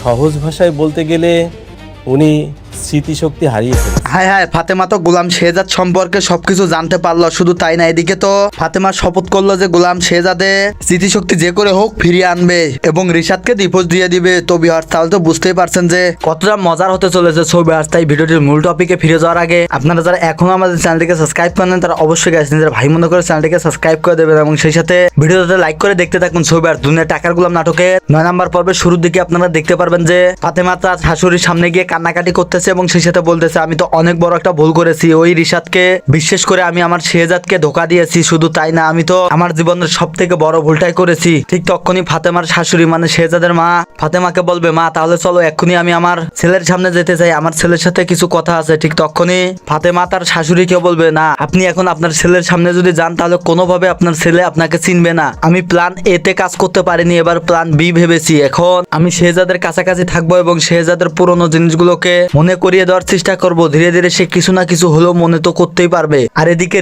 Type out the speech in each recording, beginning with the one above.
সহজ ভাষায় বলতে গেলে উনি স্মৃতিশক্তি হারিয়ে ফেলেছেন। হায় হায়, ফাতেমা তো গোলাম শেহজাদ সম্পর্কে সবকিছু জানতে পারলো। শুধু তাই না, এদিকে তো ফাতেমা শপথ করলো যে গোলাম শেহজাদে স্মৃতিশক্তি যে করে হোক ফিরিয়ে আনবে এবং রিশাদকে ডিভোর্স দিয়ে দিবে। তো ভিউয়ার্স, তাহলে তো বুঝতেই পারছেন যে কতটা মজার হতে চলেছে। সো ভিউয়ার্স, তাই ভিডিওটির মূল টপিকে ফিরে যাওয়ার আগে আপনারা যারা এখনো আমাদের চ্যানেলটিকে সাবস্ক্রাইব করেন তারা অবশ্যই গাইস নিজের ভাই মনে করে চ্যানেলটিকে সাবস্ক্রাইব করে দেবেন এবং সেই সাথে ভিডিওতে লাইক করে দেখতে থাকুন। সো ভিউয়ার্স, দুনিয়া টাকার গোলাম নাটকে 9 নাম্বার পর্বের শুরুর দিকে আপনারা দেখতে পারবেন যে ফাতেমা তার শাশুড়ির সামনে গিয়ে কান্নাকাটি করতেছে এবং সেই সাথে বলতেছে, আমি তো অনেক বড় একটা ভুল করেছি। ওই রিশাদকে বিশ্বাস করে আমি আমার শেহজাদকে ধোকা দিয়েছি। শুধু তাই না, আমি তো আমার জীবনের সব থেকে বড় ভুলটাই করেছি। ঠিক তখনই ফাতেমার শাশুড়ি মানে শেহজাদের মা ফাতেমাকে বলবে, মা তাহলে চলো এক্ষুনি আমি আমার ছেলের সামনে যেতে চাই, আমার ছেলের সাথে কিছু কথা আছে। ঠিক তখনই ফাতেমা তার শাশুড়িকে বলবে, না আপনি এখন আপনার ছেলের সামনে যদি যান তাহলে কোনোভাবে আপনার ছেলে আপনাকে চিনবে না। আমি প্ল্যান এ তে কাজ করতে পারিনি, এবার প্ল্যান বি ভেবেছি। এখন আমি শেহজাদের কাছাকাছি থাকবো এবং শেহজাদের পুরনো জিনিসগুলোকে মনে করিয়ে দেওয়ার চেষ্টা করব। ধীরে ধীরে সে কিছু না কিছু হলেও মনে তো করতেই পারবে। আর এদিকে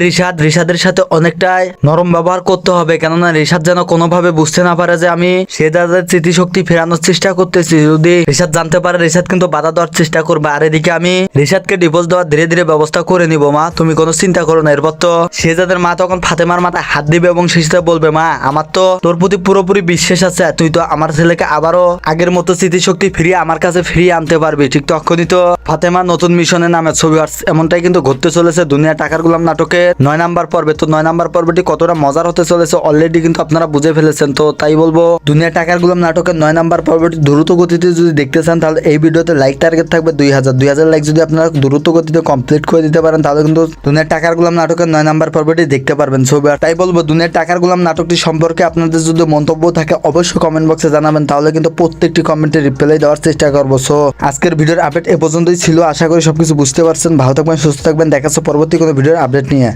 রিশাদের সাথে অনেকটাই নরম ব্যবহার করতে হবে, কেননা রিশাদ যেন কোনোভাবে বুঝতে না পারে যে আমি শেহজাদের স্মৃতিশক্তি ফেরানোর চেষ্টা করতেছি। যদি রিশাদ জানতে পারে, রিশাদ কিন্তু বাধা দেওয়ার চেষ্টা করবে। আর এদিকে আমি রিশাদকে ডিভোর্স দেওয়ার ধীরে ধীরে ব্যবস্থা করে নিব। মা তুমি কোনো চিন্তা করো না। এরপর তো শেহজাদের মা তখন ফাতেমার মাথায় হাত দিবে এবং সেই সাথে বলবে, মা আমার তো তোর প্রতি পুরোপুরি বিশ্বাস আছে, তুই তো আমার ছেলেকে আবারও আগের মতো স্মৃতিশক্তি ফিরিয়ে আমার কাছে ফিরিয়ে আনতে পারবি। ঠিক তখনই তো ফাতেমা নতুন মিশনের নামে ছবি। এমনটাই কিন্তু ঘটতে চলেছে দুনিয়া টাকার গোলাম নাটকে 9 নাম্বার পর্বে। তো 9 নাম্বার পর্বটি কতটা মজার হতে চলেছে অলরেডি কিন্তু আপনারা বুঝে ফেলেছেন। তো তাই বলবো, দুনিয়া টাকার গোলাম নাটকের 9 নাম্বার পর্বটি দ্রুত গতিতে যদি দেখতে চান তাহলে এই ভিডিওতে লাইক টার্গেট থাকবে 2000 লাইক। যদি আপনারা দ্রুত গতিতে কমপ্লিট করে দিতে পারেন তাহলে কিন্তু দুনিয়া টাকার গোলাম নাটকের 9 নাম্বার পর্বটি দেখতে পারবেন। ছবি তাই বলবো, দুনিয়া টাকার গোলাম নাটকটি সম্পর্কে আপনাদের যদি মন্তব্য থাকে অবশ্যই কমেন্ট বক্সে জানাবেন, তাহলে কিন্তু প্রত্যেকটি কমেন্টে রিপ্লাই দেওয়ার চেষ্টা করবো। সো আজকের ভিডিওর আপডেট এ পর্যন্তই ছিল। আশা করি সবকিছু বুঝতে পারছেন। ভালো থাকবেন, সুস্থ থাকবেন। দেখা হচ্ছে পরবর্তী কোনো ভিডিওর আপডেট নিয়ে।